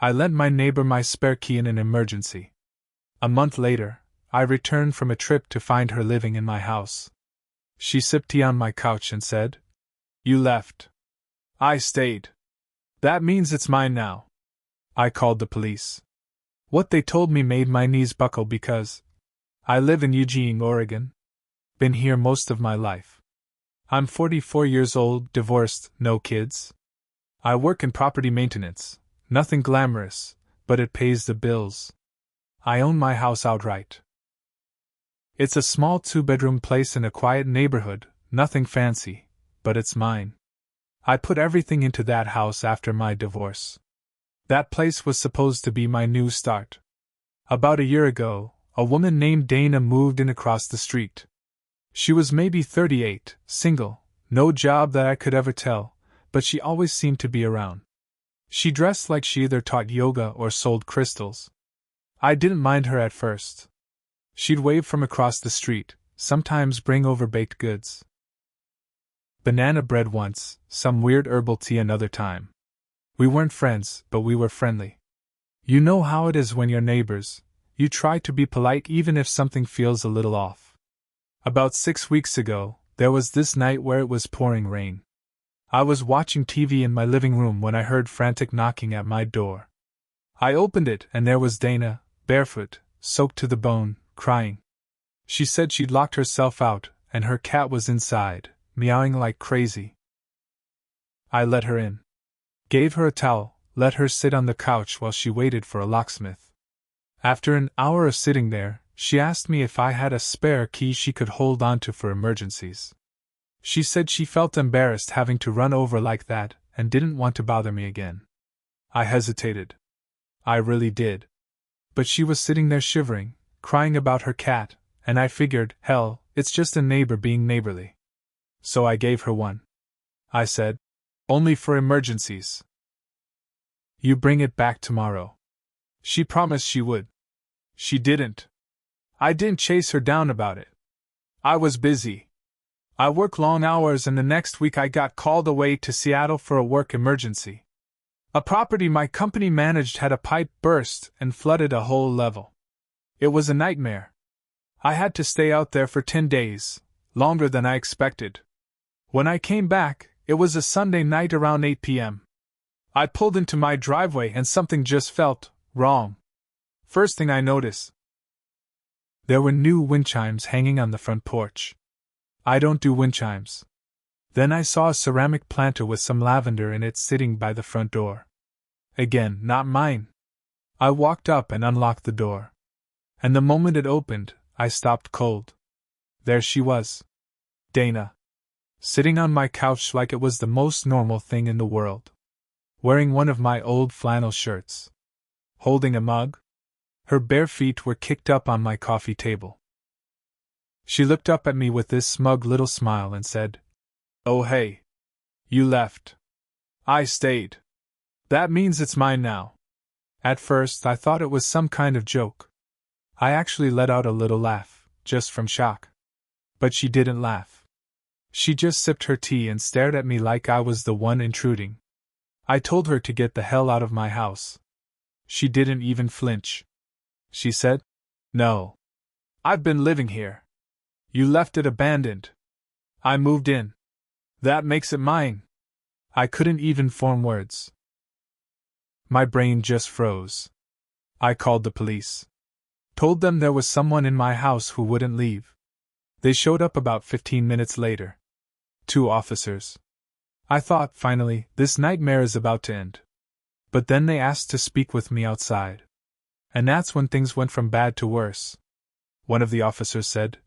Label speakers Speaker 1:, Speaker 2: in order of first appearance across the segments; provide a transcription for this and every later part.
Speaker 1: I lent my neighbor my spare key in an emergency. A month later, I returned from a trip to find her living in my house. She sipped tea on my couch and said, "You left. I stayed. That means it's mine now." I called the police. What they told me made my knees buckle because I live in Eugene, Oregon. Been here most of my life. I'm 44 years old, divorced, no kids. I work in property maintenance, nothing glamorous, but it pays the bills. I own my house outright. It's a small 2-bedroom place in a quiet neighborhood, nothing fancy, but it's mine. I put everything into that house after my divorce. That place was supposed to be my new start. About a year ago, a woman named Dana moved in across the street. She was maybe 38, single, no job that I could ever tell, but she always seemed to be around. She dressed like she either taught yoga or sold crystals. I didn't mind her at first. She'd wave from across the street, sometimes bring over baked goods. Banana bread once, some weird herbal tea another time. We weren't friends, but we were friendly. You know how it is when you're neighbors, you try to be polite even if something feels a little off. About 6 weeks ago, there was this night where it was pouring rain. I was watching TV in my living room when I heard frantic knocking at my door. I opened it and there was Dana, barefoot, soaked to the bone, crying. She said she'd locked herself out and her cat was inside, meowing like crazy. I let her in. Gave her a towel, let her sit on the couch while she waited for a locksmith. After an hour of sitting there, she asked me if I had a spare key she could hold onto for emergencies. She said she felt embarrassed having to run over like that and didn't want to bother me again. I hesitated. I really did. But she was sitting there shivering, crying about her cat, and I figured, hell, it's just a neighbor being neighborly. So I gave her one. I said, "Only for emergencies. You bring it back tomorrow." She promised she would. She didn't. I didn't chase her down about it. I was busy. I work long hours and the next week I got called away to Seattle for a work emergency. A property my company managed had a pipe burst and flooded a whole level. It was a nightmare. I had to stay out there for 10 days, longer than I expected. When I came back, it was a Sunday night around 8 p.m. I pulled into my driveway and something just felt wrong. First thing I noticed, there were new wind chimes hanging on the front porch. I don't do wind chimes. Then I saw a ceramic planter with some lavender in it sitting by the front door. Again, not mine. I walked up and unlocked the door. And the moment it opened, I stopped cold. There she was. Dana. Sitting on my couch like it was the most normal thing in the world. Wearing one of my old flannel shirts. Holding a mug. Her bare feet were kicked up on my coffee table. She looked up at me with this smug little smile and said, "Oh hey. You left. I stayed. That means it's mine now." At first I thought it was some kind of joke. I actually let out a little laugh, just from shock. But she didn't laugh. She just sipped her tea and stared at me like I was the one intruding. I told her to get the hell out of my house. She didn't even flinch. She said, "No. I've been living here. You left it abandoned. I moved in. That makes it mine." I couldn't even form words. My brain just froze. I called the police. Told them there was someone in my house who wouldn't leave. They showed up about 15 minutes later. 2 officers. I thought, finally, this nightmare is about to end. But then they asked to speak with me outside. And that's when things went from bad to worse. One of the officers said,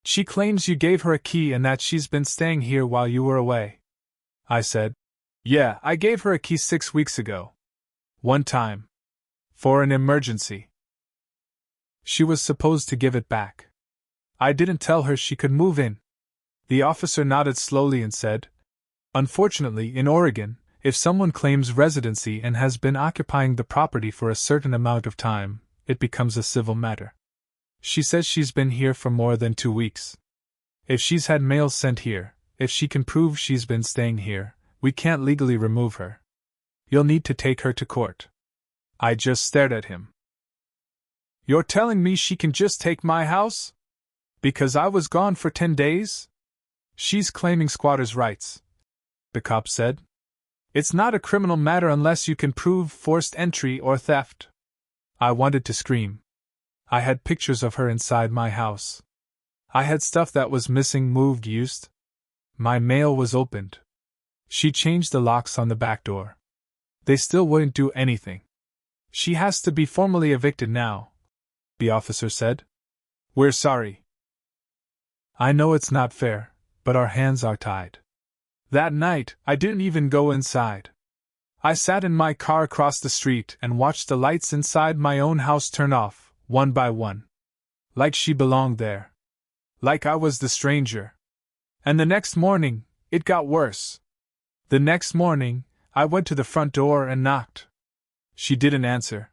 Speaker 1: "She claims you gave her a key and that she's been staying here while you were away." I said, "Yeah, I gave her a key 6 weeks ago. One time. For an emergency. She was supposed to give it back. I didn't tell her she could move in." The officer nodded slowly and said, "Unfortunately, in Oregon, if someone claims residency and has been occupying the property for a certain amount of time, it becomes a civil matter. She says she's been here for more than 2 weeks. If she's had mail sent here, if she can prove she's been staying here, we can't legally remove her. You'll need to take her to court. I just stared at him. You're telling me she can just take my house? Because I was gone for 10 days? She's claiming squatters' rights, the cop said. It's not a criminal matter unless you can prove forced entry or theft. I wanted to scream. I had pictures of her inside my house. I had stuff that was missing, moved, used. My mail was opened. She changed the locks on the back door. They still wouldn't do anything. She has to be formally evicted now, the officer said. We're sorry. I know it's not fair, but our hands are tied. That night, I didn't even go inside. I sat in my car across the street and watched the lights inside my own house turn off, one by one. Like she belonged there. Like I was the stranger. And the next morning, it got worse. The next morning, I went to the front door and knocked. She didn't answer.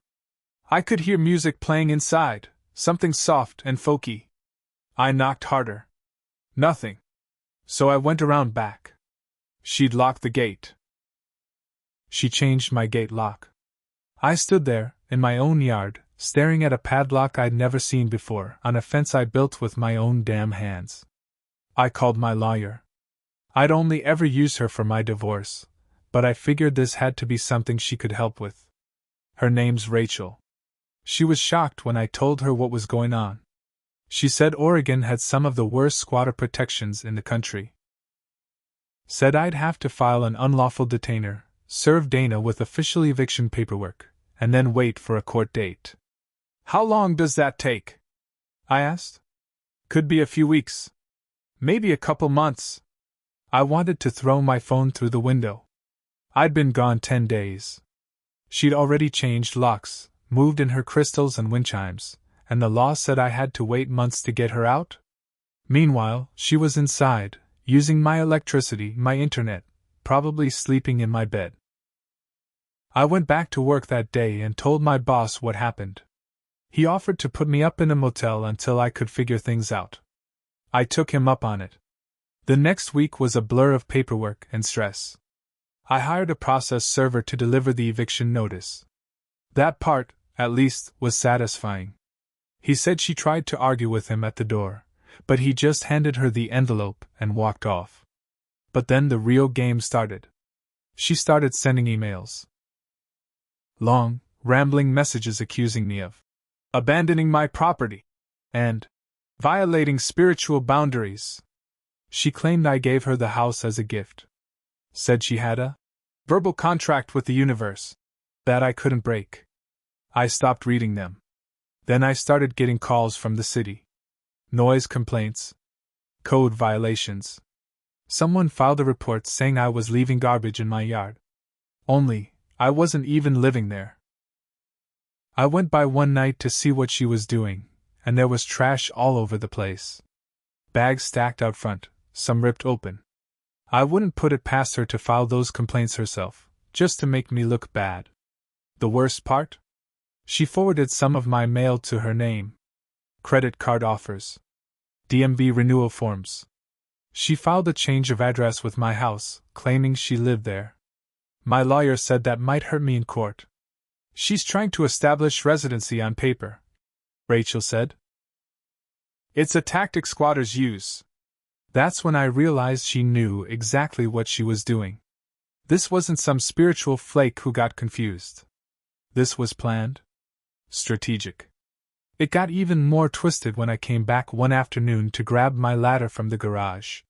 Speaker 1: I could hear music playing inside, something soft and folky. I knocked harder. Nothing. So I went around back. She'd locked the gate. She changed my gate lock. I stood there, in my own yard, staring at a padlock I'd never seen before, on a fence I built with my own damn hands. I called my lawyer. I'd only ever use her for my divorce, but I figured this had to be something she could help with. Her name's Rachel. She was shocked when I told her what was going on. She said Oregon had some of the worst squatter protections in the country. Said I'd have to file an unlawful detainer, serve Dana with official eviction paperwork, and then wait for a court date. How long does that take? I asked. Could be a few weeks. Maybe a couple months. I wanted to throw my phone through the window. I'd been gone 10 days. She'd already changed locks, moved in her crystals and wind chimes, and the law said I had to wait months to get her out? Meanwhile, she was inside, using my electricity, my internet, probably sleeping in my bed. I went back to work that day and told my boss what happened. He offered to put me up in a motel until I could figure things out. I took him up on it. The next week was a blur of paperwork and stress. I hired a process server to deliver the eviction notice. That part, at least, was satisfying. He said she tried to argue with him at the door, but he just handed her the envelope and walked off. But then the real game started. She started sending emails. Long, rambling messages accusing me of abandoning my property and violating spiritual boundaries. She claimed I gave her the house as a gift. Said she had a verbal contract with the universe that I couldn't break. I stopped reading them. Then I started getting calls from the city. Noise complaints. Code violations. Someone filed a report saying I was leaving garbage in my yard. Only, I wasn't even living there. I went by one night to see what she was doing, and there was trash all over the place. Bags stacked out front, some ripped open. I wouldn't put it past her to file those complaints herself, just to make me look bad. The worst part? She forwarded some of my mail to her name. Credit card offers. DMV renewal forms. She filed a change of address with my house, claiming she lived there. My lawyer said that might hurt me in court. She's trying to establish residency on paper, Rachel said. It's a tactic squatters use. That's when I realized she knew exactly what she was doing. This wasn't some spiritual flake who got confused. This was planned. Strategic. It got even more twisted when I came back one afternoon to grab my ladder from the garage.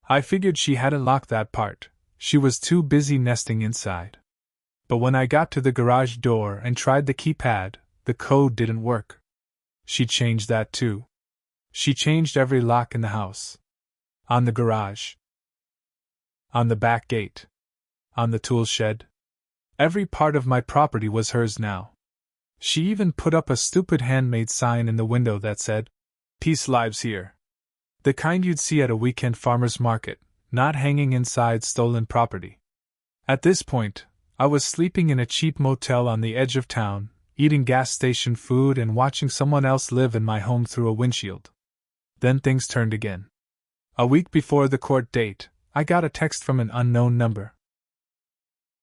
Speaker 1: I figured she hadn't locked that part. She was too busy nesting inside. But when I got to the garage door and tried the keypad, the code didn't work. She changed that too. She changed every lock in the house. On the garage. On the back gate. On the tool shed. Every part of my property was hers now. She even put up a stupid handmade sign in the window that said, "Peace lives here." The kind you'd see at a weekend farmer's market, not hanging inside stolen property. At this point, I was sleeping in a cheap motel on the edge of town, eating gas station food and watching someone else live in my home through a windshield. Then things turned again. A week before the court date, I got a text from an unknown number.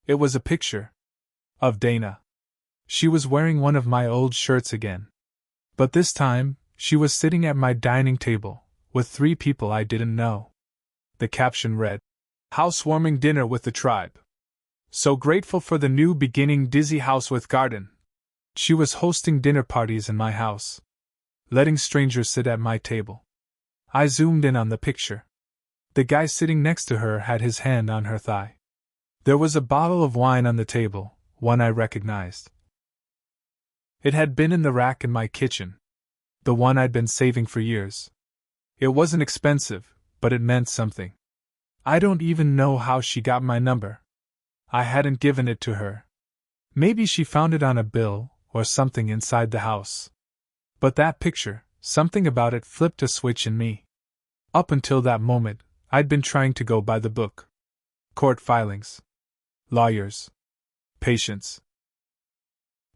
Speaker 1: It was a picture of Dana. She was wearing one of my old shirts again. But this time, she was sitting at my dining table, with 3 people I didn't know. The caption read, "Housewarming dinner with the tribe. So grateful for the new beginning, dizzy house with garden." She was hosting dinner parties in my house, letting strangers sit at my table. I zoomed in on the picture. The guy sitting next to her had his hand on her thigh. There was a bottle of wine on the table, one I recognized. It had been in the rack in my kitchen, the one I'd been saving for years. It wasn't expensive, but it meant something. I don't even know how she got my number. I hadn't given it to her. Maybe she found it on a bill or something inside the house. But that picture, something about it flipped a switch in me. Up until that moment, I'd been trying to go by the book. Court filings. Lawyers. Patience.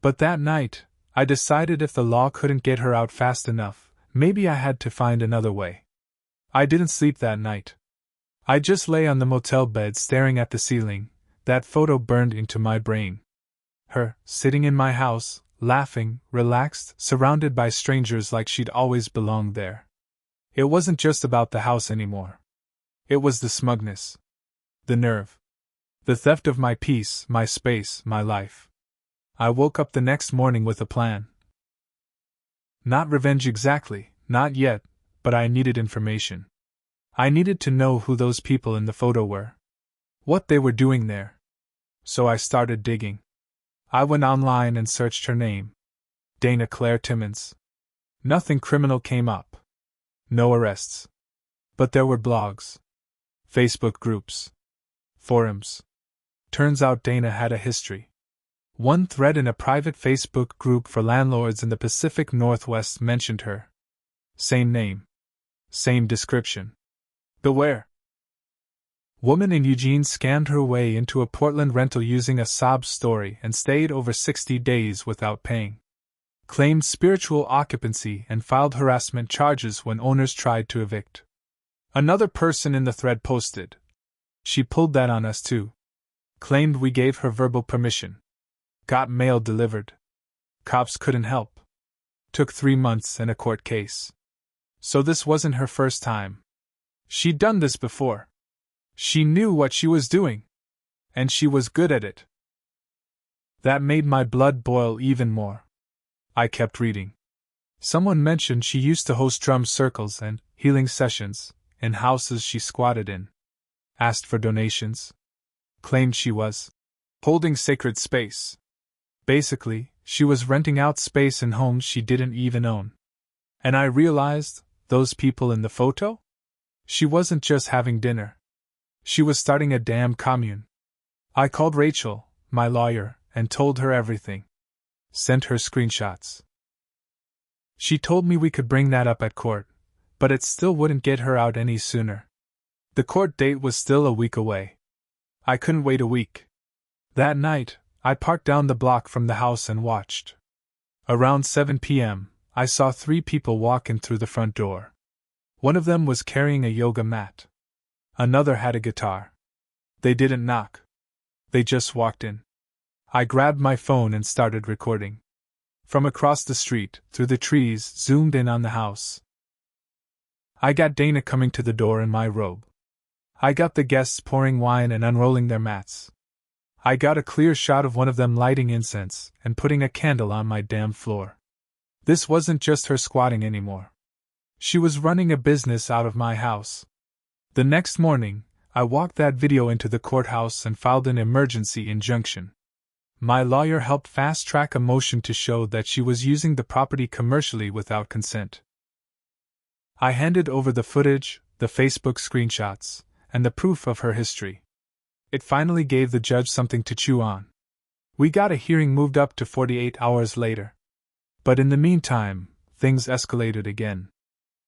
Speaker 1: But that night, I decided if the law couldn't get her out fast enough, maybe I had to find another way. I didn't sleep that night. I just lay on the motel bed staring at the ceiling, that photo burned into my brain. Her, sitting in my house, laughing, relaxed, surrounded by strangers like she'd always belonged there. It wasn't just about the house anymore. It was the smugness. The nerve. The theft of my peace, my space, my life. I woke up the next morning with a plan. Not revenge exactly, not yet, but I needed information. I needed to know who those people in the photo were. What they were doing there. So I started digging. I went online and searched her name. Dana Claire Timmons. Nothing criminal came up. No arrests. But there were blogs. Facebook groups. Forums. Turns out Dana had a history. One thread in a private Facebook group for landlords in the Pacific Northwest mentioned her. Same name. Same description. Beware. Woman in Eugene scammed her way into a Portland rental using a sob story and stayed over 60 days without paying. Claimed spiritual occupancy and filed harassment charges when owners tried to evict. Another person in the thread posted. She pulled that on us too. Claimed we gave her verbal permission. Got mail delivered. Cops couldn't help. Took 3 months and a court case. So this wasn't her first time. She'd done this before. She knew what she was doing. And she was good at it. That made my blood boil even more. I kept reading. Someone mentioned she used to host drum circles and healing sessions in houses she squatted in. Asked for donations. Claimed she was holding sacred space. Basically, she was renting out space in homes she didn't even own. And I realized, those people in the photo? She wasn't just having dinner. She was starting a damn commune. I called Rachel, my lawyer, and told her everything. Sent her screenshots. She told me we could bring that up at court, but it still wouldn't get her out any sooner. The court date was still a week away. I couldn't wait a week. That night, I parked down the block from the house and watched. Around 7 p.m., I saw 3 people walk in through the front door. One of them was carrying a yoga mat. Another had a guitar. They didn't knock. They just walked in. I grabbed my phone and started recording. From across the street, through the trees, zoomed in on the house. I got Dana coming to the door in my robe. I got the guests pouring wine and unrolling their mats. I got a clear shot of one of them lighting incense and putting a candle on my damn floor. This wasn't just her squatting anymore. She was running a business out of my house. The next morning, I walked that video into the courthouse and filed an emergency injunction. My lawyer helped fast-track a motion to show that she was using the property commercially without consent. I handed over the footage, the Facebook screenshots, and the proof of her history. It finally gave the judge something to chew on. We got a hearing moved up to 48 hours later. But in the meantime, things escalated again.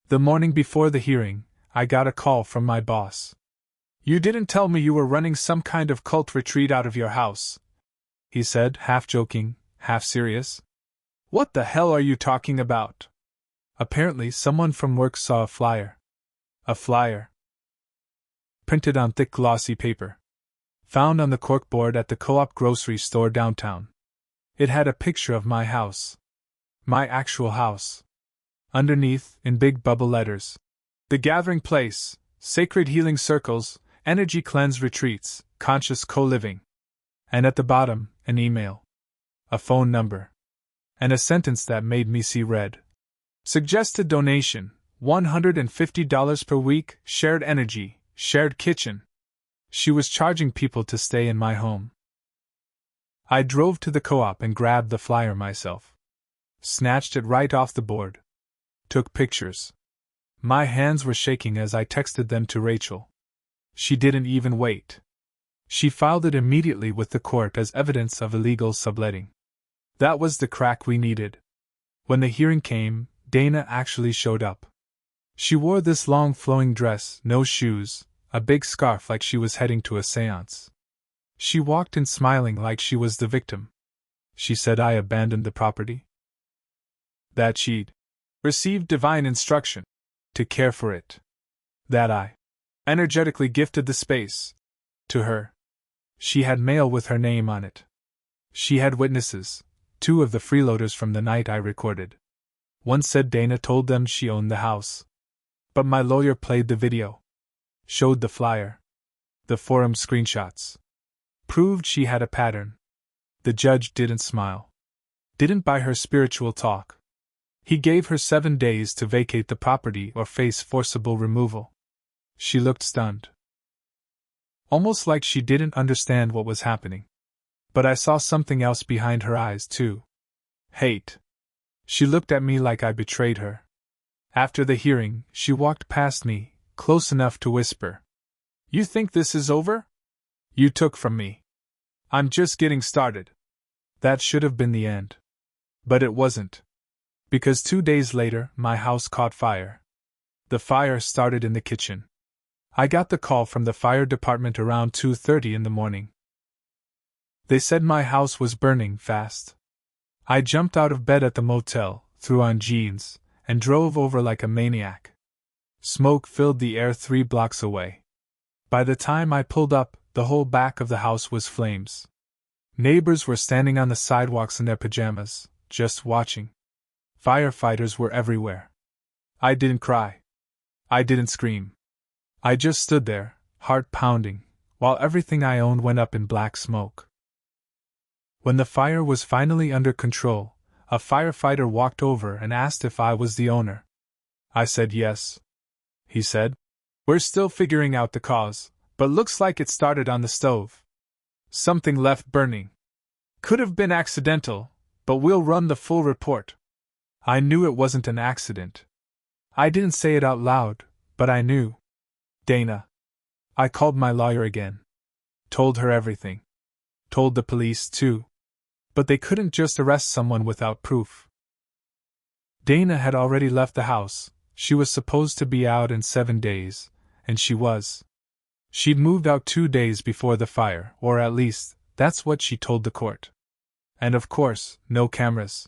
Speaker 1: The morning before the hearing, I got a call from my boss. "You didn't tell me you were running some kind of cult retreat out of your house," he said, half joking, half serious. "What the hell are you talking about?" Apparently, someone from work saw a flyer. A flyer. Printed on thick glossy paper. Found on the corkboard at the Co-op grocery store downtown. It had a picture of my house. My actual house. Underneath, in big bubble letters: The Gathering Place, Sacred Healing Circles, Energy Cleanse Retreats, Conscious Co-Living. And at the bottom, an email. A phone number. And a sentence that made me see red. Suggested donation, $150 per week, shared energy, shared kitchen. She was charging people to stay in my home. I drove to the co-op and grabbed the flyer myself. Snatched it right off the board. Took pictures. My hands were shaking as I texted them to Rachel. She didn't even wait. She filed it immediately with the court as evidence of illegal subletting. That was the crack we needed. When the hearing came, Dana actually showed up. She wore this long flowing dress, no shoes, a big scarf like she was heading to a seance. She walked in smiling like she was the victim. She said I abandoned the property. That she'd received divine instruction to care for it. That I energetically gifted the space to her. She had mail with her name on it. She had witnesses, 2 of the freeloaders from the night I recorded. One said Dana told them she owned the house. But my lawyer played the video. Showed the flyer. The forum screenshots. Proved she had a pattern. The judge didn't smile. Didn't buy her spiritual talk. He gave her 7 days to vacate the property or face forcible removal. She looked stunned. Almost like she didn't understand what was happening. But I saw something else behind her eyes, too. Hate. She looked at me like I betrayed her. After the hearing, she walked past me, close enough to whisper. You think this is over? You took from me. I'm just getting started. That should have been the end. But it wasn't. Because 2 days later, my house caught fire. The fire started in the kitchen. I got the call from the fire department around 2:30 in the morning. They said my house was burning fast. I jumped out of bed at the motel, threw on jeans, and drove over like a maniac. Smoke filled the air 3 blocks away. By the time I pulled up, the whole back of the house was flames. Neighbors were standing on the sidewalks in their pajamas, just watching. Firefighters were everywhere. I didn't cry. I didn't scream. I just stood there, heart pounding, while everything I owned went up in black smoke. When the fire was finally under control, a firefighter walked over and asked if I was the owner. I said yes. He said, We're still figuring out the cause, but looks like it started on the stove. Something left burning. Could have been accidental, but we'll run the full report. I knew it wasn't an accident. I didn't say it out loud, but I knew. Dana. I called my lawyer again. Told her everything. Told the police too. But they couldn't just arrest someone without proof. Dana had already left the house. She was supposed to be out in 7 days, and she was. She'd moved out 2 days before the fire, or at least, that's what she told the court. And of course, no cameras.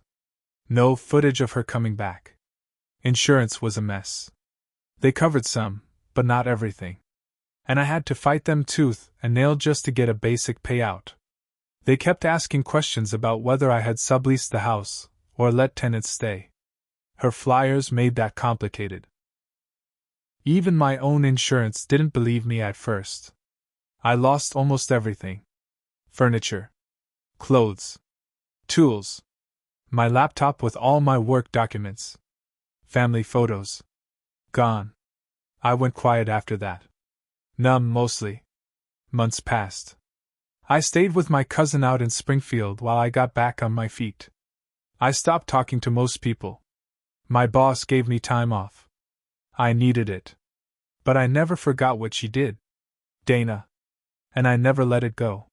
Speaker 1: No footage of her coming back. Insurance was a mess. They covered some, but not everything. And I had to fight them tooth and nail just to get a basic payout. They kept asking questions about whether I had subleased the house, or let tenants stay. Her flyers made that complicated. Even my own insurance didn't believe me at first. I lost almost everything. Furniture. Clothes. Tools. My laptop with all my work documents. Family photos. Gone. I went quiet after that. Numb mostly. Months passed. I stayed with my cousin out in Springfield while I got back on my feet. I stopped talking to most people. My boss gave me time off. I needed it. But I never forgot what she did. Dana. And I never let it go.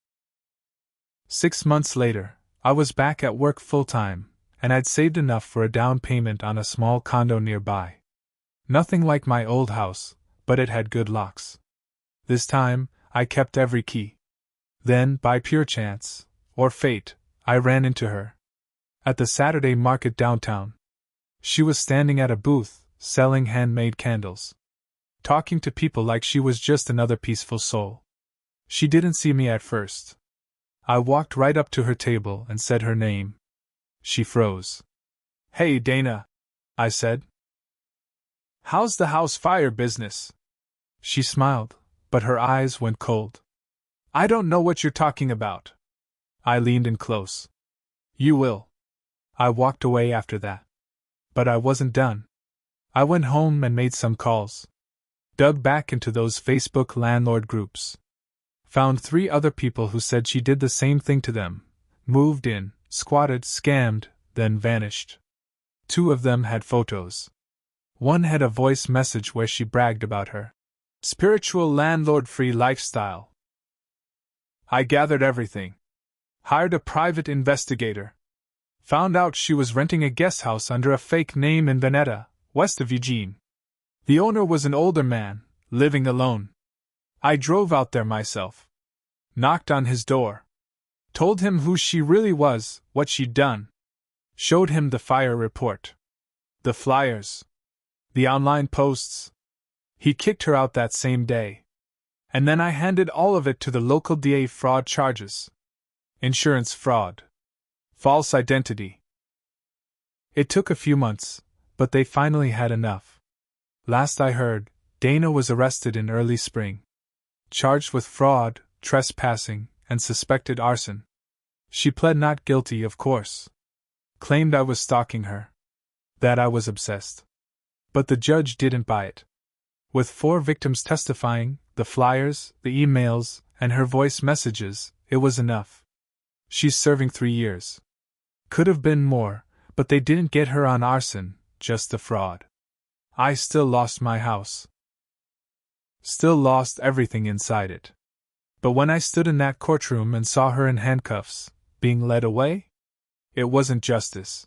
Speaker 1: 6 months later, I was back at work full-time, and I'd saved enough for a down payment on a small condo nearby. Nothing like my old house, but it had good locks. This time, I kept every key. Then, by pure chance, or fate, I ran into her. At the Saturday market downtown. She was standing at a booth, selling handmade candles. Talking to people like she was just another peaceful soul. She didn't see me at first. I walked right up to her table and said her name. She froze. "Hey, Dana," I said. "How's the house fire business?" She smiled, but her eyes went cold. "I don't know what you're talking about." I leaned in close. "You will." I walked away after that. But I wasn't done. I went home and made some calls. Dug back into those Facebook landlord groups. Found 3 other people who said she did the same thing to them. Moved in, squatted, scammed, then vanished. 2 of them had photos. One had a voice message where she bragged about her spiritual landlord-free lifestyle. I gathered everything. Hired a private investigator. Found out she was renting a guest house under a fake name in Veneta, west of Eugene. The owner was an older man, living alone. I drove out there myself. Knocked on his door. Told him who she really was, what she'd done. Showed him the fire report. The flyers. The online posts. He kicked her out that same day. And then I handed all of it to the local DA. Fraud charges. Insurance fraud. False identity. It took a few months, but they finally had enough. Last I heard, Dana was arrested in early spring. Charged with fraud, trespassing, and suspected arson. She pled not guilty, of course. Claimed I was stalking her. That I was obsessed. But the judge didn't buy it. With 4 victims testifying, the flyers, the emails, and her voice messages, it was enough. She's serving 3 years. Could have been more, but they didn't get her on arson, just the fraud. I still lost my house. Still lost everything inside it. But when I stood in that courtroom and saw her in handcuffs, being led away, it wasn't justice.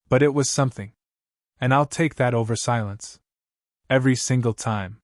Speaker 1: But it was something. And I'll take that over silence. Every single time.